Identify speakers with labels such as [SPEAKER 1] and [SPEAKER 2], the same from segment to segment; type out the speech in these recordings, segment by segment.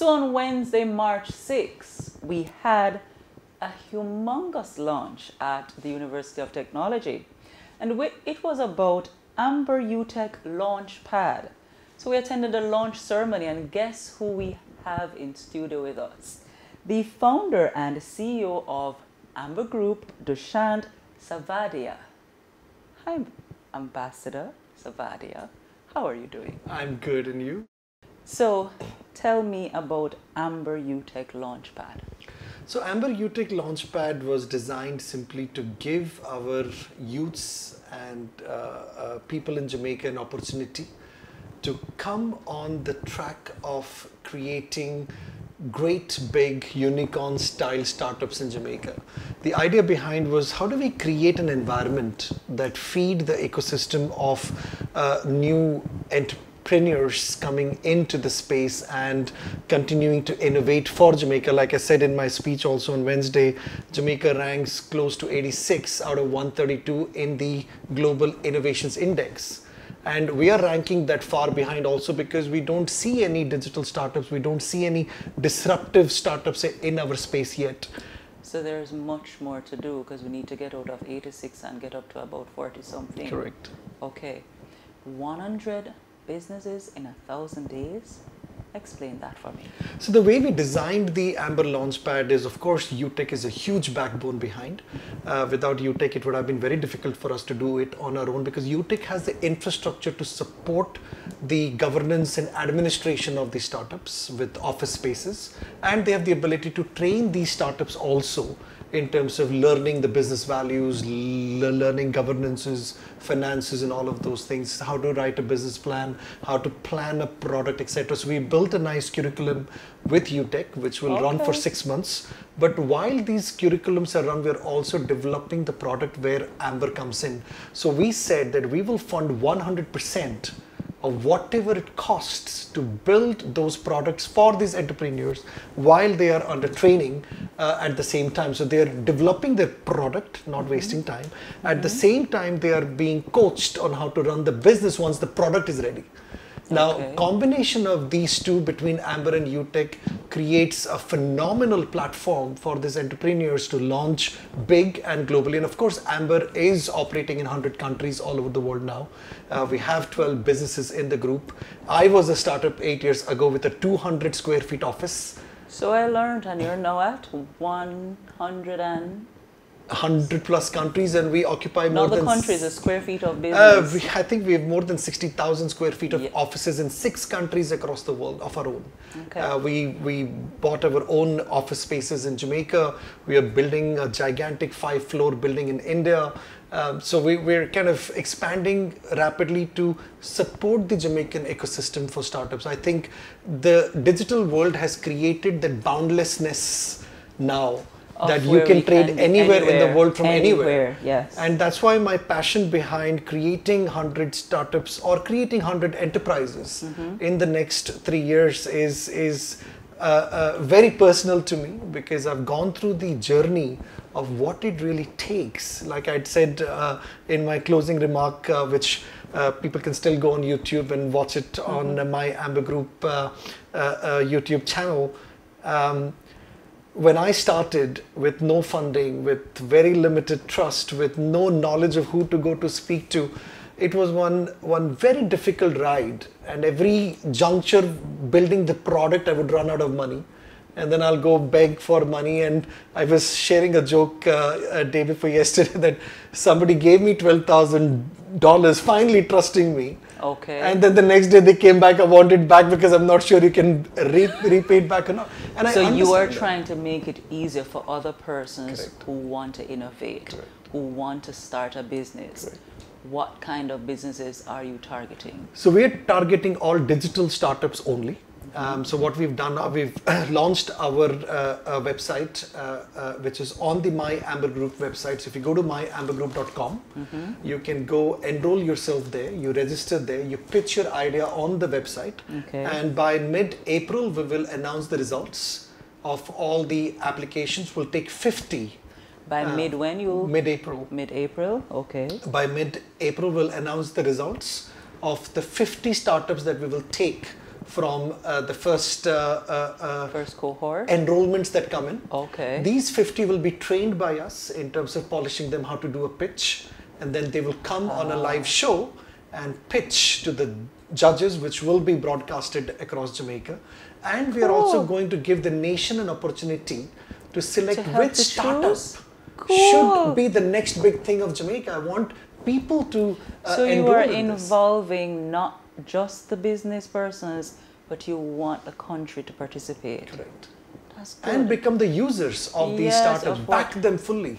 [SPEAKER 1] So on Wednesday, March 6th, we had a humongous launch at the University of Technology. And it was about Amber Utech Launchpad. So we attended a launch ceremony, and guess who we have in studio with us? The founder and CEO of Amber Group Dushyant Savadia. Hi, Ambassador Savadia. How are you doing?
[SPEAKER 2] I'm good, and you?
[SPEAKER 1] So tell me about Amber Utech Launchpad.
[SPEAKER 2] So Amber Utech Launchpad was designed simply to give our youths and people in Jamaica an opportunity to come on the track of creating great big unicorn style startups in Jamaica. The idea behind was, how do we create an environment that feed the ecosystem of new entrepreneurs coming into the space and continuing to innovate for Jamaica. Like I said in my speech also on Wednesday, Jamaica ranks close to 86 out of 132 in the Global Innovations Index. And we are ranking that far behind also because we don't see any digital startups, we don't see any disruptive startups in our space yet.
[SPEAKER 1] So there's much more to do because we need to get out of 86 and get up to about 40 something.
[SPEAKER 2] Correct.
[SPEAKER 1] Okay. 100 businesses in 1,000 days? Explain that for me.
[SPEAKER 2] So the way we designed the Amber Launchpad is, of course, Utech is a huge backbone behind. Without Utech, it would have been very difficult for us to do it on our own because Utech has the infrastructure to support the governance and administration of the startups with office spaces. And they have the ability to train these startups also in terms of learning the business values, learning governances, finances and all of those things, how to write a business plan, how to plan a product, etc. So we built a nice curriculum with Utech, which will run for 6 months. But while these curriculums are run, we're also developing the product where Amber comes in. So we said that we will fund 100% of whatever it costs to build those products for these entrepreneurs while they are under training at the same time. So they are developing their product, not wasting time. At the same time, they are being coached on how to run the business once the product is ready. Now, combination of these two between Amber and Utech creates a phenomenal platform for these entrepreneurs to launch big and globally. And of course, Amber is operating in 100 countries all over the world now. We have 12 businesses in the group. I was a startup 8 years ago with a 200 square feet office.
[SPEAKER 1] So I learned, and you're now at 100
[SPEAKER 2] plus countries, and we occupy more than...
[SPEAKER 1] Not the countries, the square feet of business.
[SPEAKER 2] I think we have more than 60,000 square feet of offices in 6 countries across the world of our own. We bought our own office spaces in Jamaica. We are building a gigantic 5-floor building in India. So we're kind of expanding rapidly to support the Jamaican ecosystem for startups. I think the digital world has created that boundlessness now, that you can trade anywhere in the world from anywhere.
[SPEAKER 1] Yes.
[SPEAKER 2] And that's why my passion behind creating 100 startups or creating 100 enterprises in the next 3 years is very personal to me, because I've gone through the journey of what it really takes. Like I'd said in my closing remark, which people can still go on YouTube and watch it on my Amber Group YouTube channel. When I started with no funding, with very limited trust, with no knowledge of who to go to speak to, it was one very difficult ride. And every juncture building the product, I would run out of money. And then I'll go beg for money. And I was sharing a joke a day before yesterday that somebody gave me $12,000, finally trusting me. And then the next day they came back, I want it back because I'm not sure you can repay it back or not. And
[SPEAKER 1] so you are trying to make it easier for other persons who want to innovate, who want to start a business. What kind of businesses are you targeting?
[SPEAKER 2] So we're targeting all digital startups only. So what we've done now, we've launched our website, which is on the My Amber Group website. So if you go to myambergroup.com, you can go enroll yourself there, you register there, you pitch your idea on the website. And by mid-April, we will announce the results of all the applications. We'll take 50.
[SPEAKER 1] By mid when you?
[SPEAKER 2] Mid-April.
[SPEAKER 1] Mid-April,
[SPEAKER 2] By mid-April, we'll announce the results of the 50 startups that we will take from the first
[SPEAKER 1] cohort
[SPEAKER 2] enrollments that come in.
[SPEAKER 1] Okay.
[SPEAKER 2] These 50 will be trained by us in terms of polishing them how to do a pitch, and then they will come on a live show and pitch to the judges, which will be broadcasted across Jamaica. And we are also going to give the nation an opportunity to select which startup should be the next big thing of Jamaica. I want people to
[SPEAKER 1] so you are involving not just the business persons, but you want the country to participate.
[SPEAKER 2] Correct.
[SPEAKER 1] That's good.
[SPEAKER 2] And become the users of these startups, back them fully.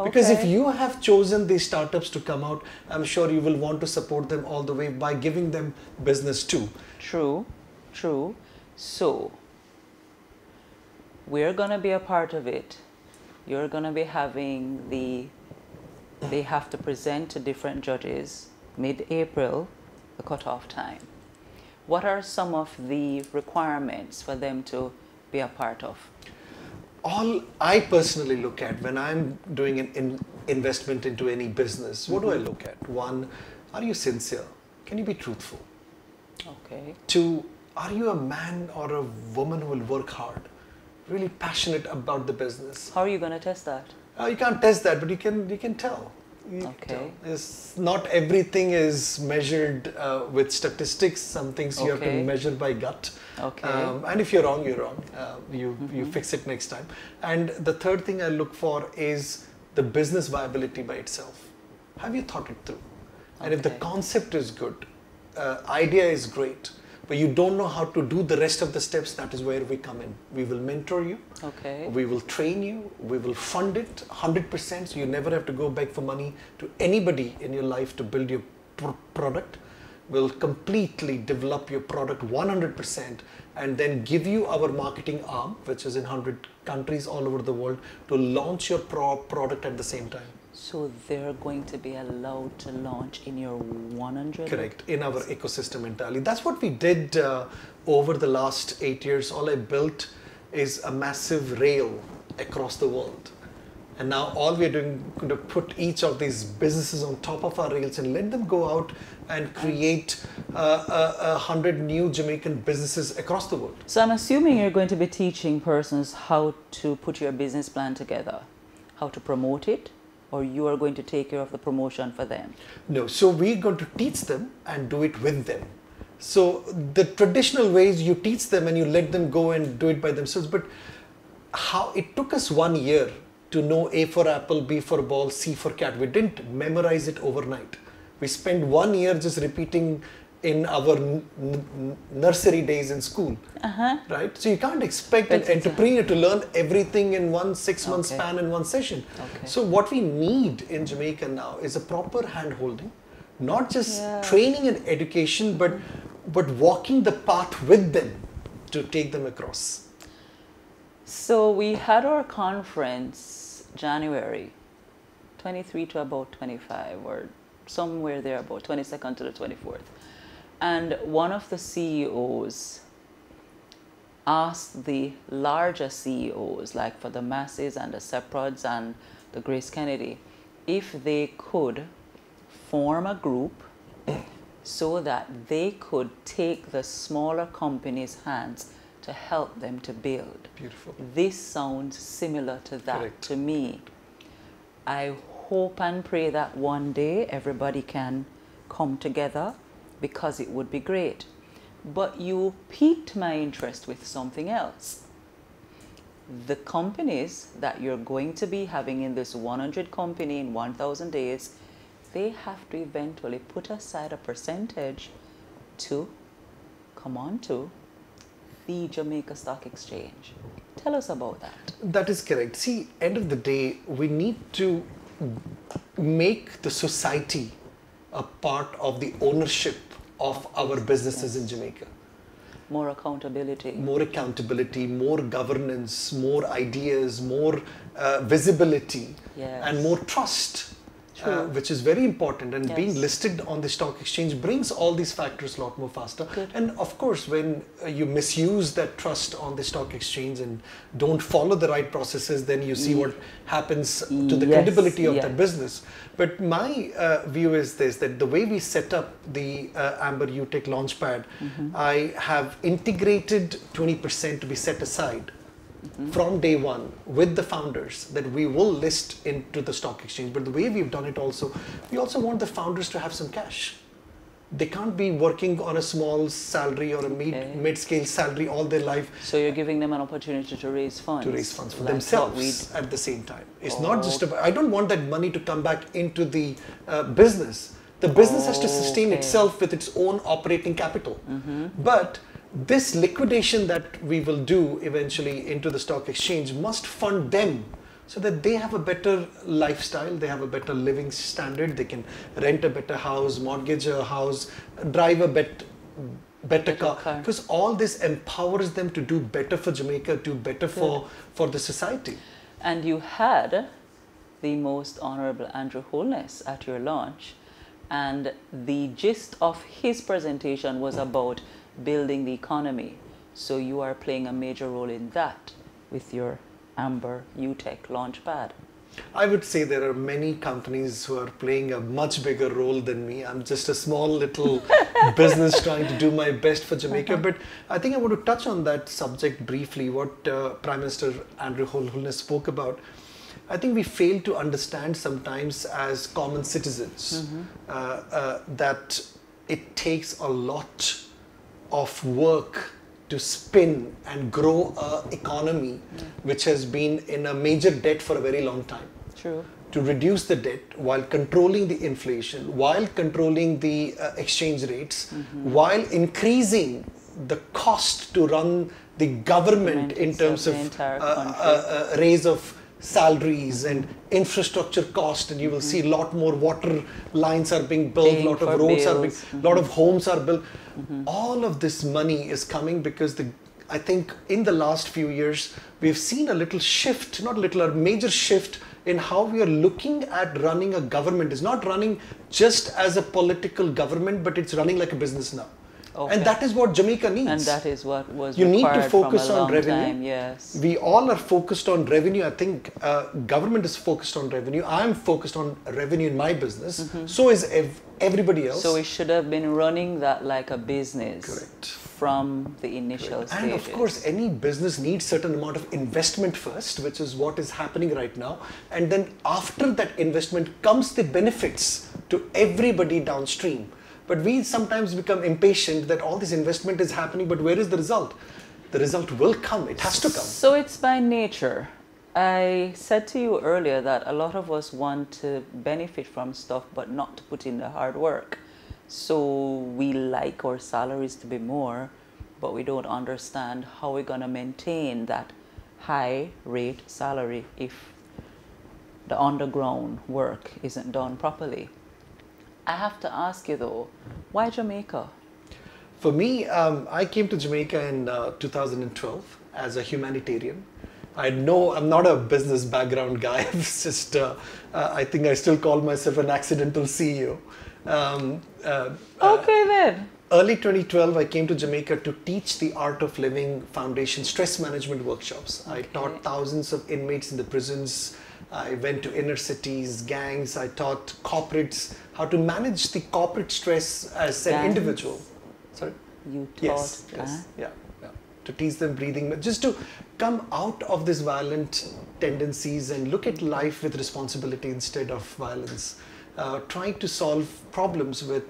[SPEAKER 2] Because if you have chosen these startups to come out, I'm sure you will want to support them all the way by giving them business too.
[SPEAKER 1] True, true. So, we're going to be a part of it. You're going to be having they have to present to different judges mid-April, the cutoff time. What are some of the requirements for them to be a part of?
[SPEAKER 2] All I personally look at when I'm doing an investment into any business, what do I look at? One, are you sincere? Can you be truthful?
[SPEAKER 1] Okay.
[SPEAKER 2] Two, are you a man or a woman who will work hard? Really passionate about the business?
[SPEAKER 1] How are you going to test that?
[SPEAKER 2] You can't test that, but you can tell. It's not everything is measured with statistics. Some things you have to measure by gut.
[SPEAKER 1] Okay.
[SPEAKER 2] And if you're wrong, you're wrong. You fix it next time. And the third thing I look for is the business viability by itself. Have you thought it through? And if the concept is good, idea is great, but you don't know how to do the rest of the steps, that is where we come in. We will mentor you.
[SPEAKER 1] Okay.
[SPEAKER 2] We will train you. We will fund it 100%. So you never have to go beg for money to anybody in your life to build your product. We'll completely develop your product 100% and then give you our marketing arm, which is in 100 countries all over the world, to launch your product at the same time.
[SPEAKER 1] So they're going to be allowed to launch in your 100?
[SPEAKER 2] Correct, in our ecosystem entirely. That's what we did over the last 8 years. All I built is a massive rail across the world. And now all we're doing is going to put each of these businesses on top of our rails and let them go out and create 100 new Jamaican businesses across the world.
[SPEAKER 1] So I'm assuming you're going to be teaching persons how to put your business plan together, how to promote it, or you are going to take care of the promotion for them?
[SPEAKER 2] No, so we're going to teach them and do it with them. So the traditional ways you teach them and you let them go and do it by themselves, but how it took us 1 year to know A for apple, B for ball, C for cat. We didn't memorize it overnight. We spent 1 year just repeating in our nursery days in school, right? So you can't expect an entrepreneur to learn everything in one 6-month span in one session. So what we need in Jamaica now is a proper hand-holding, not just training and education, but walking the path with them to take them across.
[SPEAKER 1] So we had our conference January 23 to about 25, or somewhere there, about 22nd to the 24th. And one of the CEOs asked the larger CEOs, like for the Masses and the Seprods and the Grace Kennedy, if they could form a group so that they could take the smaller companies' hands to help them to build.
[SPEAKER 2] Beautiful.
[SPEAKER 1] This sounds similar to that to me. I hope and pray that one day everybody can come together, because it would be great. But you piqued my interest with something else. The companies that you're going to be having in this 100 company in 1,000 days, they have to eventually put aside a percentage to come on to the Jamaica Stock Exchange. Tell us about that.
[SPEAKER 2] That is correct. See, end of the day, we need to make the society a part of the ownership of our businesses in Jamaica.
[SPEAKER 1] More accountability.
[SPEAKER 2] More accountability, more governance, more ideas, more visibility, and more trust. which is very important, and
[SPEAKER 1] Yes.
[SPEAKER 2] being listed on the stock exchange brings all these factors a lot more faster.
[SPEAKER 1] Good.
[SPEAKER 2] And of course, when you misuse that trust on the stock exchange and don't follow the right processes, then you see what happens to the
[SPEAKER 1] Yes,
[SPEAKER 2] credibility of
[SPEAKER 1] yes.
[SPEAKER 2] that business. But my view is this, that the way we set up the Amber Utech Launchpad, I have integrated 20% to be set aside from day one with the founders, that we will list into the stock exchange. But the way we've done it also, we also want the founders to have some cash. They can't be working on a small salary or a mid-scale salary all their life.
[SPEAKER 1] So you're giving them an opportunity to raise funds.
[SPEAKER 2] To raise funds for
[SPEAKER 1] like
[SPEAKER 2] themselves at the same time. It's not just about, I don't want that money to come back into the business. The business has to sustain itself with its own operating capital. But this liquidation that we will do eventually into the stock exchange must fund them, so that they have a better lifestyle, they have a better living standard, they can rent a better house, mortgage a house, drive a better car. Because all this empowers them to do better for Jamaica, do better for the society.
[SPEAKER 1] And you had the Most Honorable Andrew Holness at your launch, and the gist of his presentation was about building the economy. So you are playing a major role in that with your Amber Utech Launchpad.
[SPEAKER 2] I would say there are many companies who are playing a much bigger role than me. I'm just a small little business trying to do my best for Jamaica. But I think I want to touch on that subject briefly, what Prime Minister Andrew Holness spoke about. I think we fail to understand sometimes as common citizens that it takes a lot of work to spin and grow an economy which has been in a major debt for a very long time.
[SPEAKER 1] True.
[SPEAKER 2] To reduce the debt while controlling the inflation, while controlling the exchange rates, while increasing the cost to run the government in terms of raise of salaries and infrastructure cost, and you will see a lot more water lines are being built, a lot of roads are being, a lot of homes are built. All of this money is coming because I think in the last few years we've seen a little shift, not a little, a major shift in how we are looking at running a government. It's not running just as a political government, but it's running like a business now. And that is what Jamaica needs.
[SPEAKER 1] And that is what was
[SPEAKER 2] you need to
[SPEAKER 1] required
[SPEAKER 2] focus
[SPEAKER 1] from a
[SPEAKER 2] on
[SPEAKER 1] long
[SPEAKER 2] revenue.
[SPEAKER 1] time, yes.
[SPEAKER 2] We all are focused on revenue. I think government is focused on revenue. I'm focused on revenue in my business. So is everybody else.
[SPEAKER 1] So we should have been running that like a business.
[SPEAKER 2] Correct.
[SPEAKER 1] From the initial stages.
[SPEAKER 2] And of course, any business needs certain amount of investment first, which is what is happening right now. And then after that investment comes the benefits to everybody downstream. But we sometimes become impatient that all this investment is happening, but where is the result? The result will come. It has to come.
[SPEAKER 1] So it's by nature. I said to you earlier that a lot of us want to benefit from stuff, but not to put in the hard work. So we like our salaries to be more, but we don't understand how we're going to maintain that high rate salary if the underground work isn't done properly. I have to ask you though, why Jamaica?
[SPEAKER 2] For me, I came to Jamaica in 2012 as a humanitarian. I'm not a business background guy. It's just, I think I still call myself an accidental CEO.
[SPEAKER 1] Okay then.
[SPEAKER 2] Early 2012, I came to Jamaica to teach the Art of Living Foundation stress management workshops. I taught thousands of inmates in the prisons. I went to inner cities, gangs. I taught corporates how to manage the corporate stress as an individual. Sorry?
[SPEAKER 1] You taught
[SPEAKER 2] Yes. Yeah. To teach them breathing, just to come out of these violent tendencies and look at life with responsibility instead of violence. Trying to solve problems with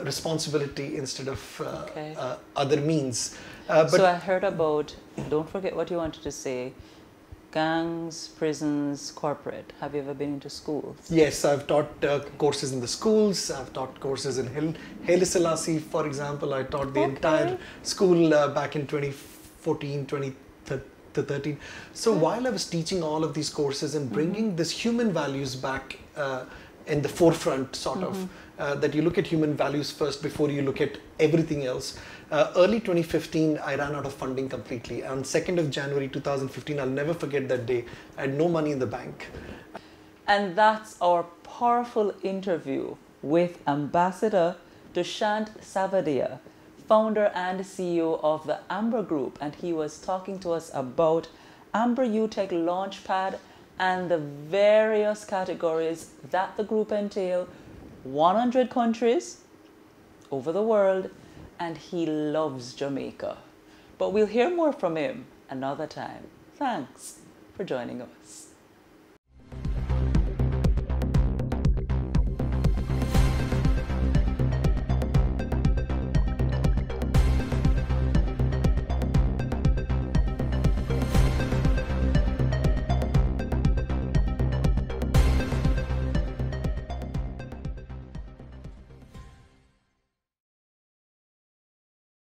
[SPEAKER 2] responsibility instead of other means.
[SPEAKER 1] So I heard about, don't forget what you wanted to say, gangs, prisons, corporate. Have you ever been into schools?
[SPEAKER 2] Yes, I've taught courses in the schools. I've taught courses in Haile Selassie, for example. I taught the entire school back in 2014, 2013. So while I was teaching all of these courses and bringing this human values back in the forefront, sort of, that you look at human values first before you look at everything else. Early 2015, I ran out of funding completely. On 2nd of January 2015, I'll never forget that day. I had no money in the bank.
[SPEAKER 1] And that's our powerful interview with Ambassador Dushyant Savadia, founder and CEO of the Amber Group. And he was talking to us about Amber Utech Launchpad and the various categories that the group entail, 100 countries over the world, and he loves Jamaica. But we'll hear more from him another time. Thanks for joining us.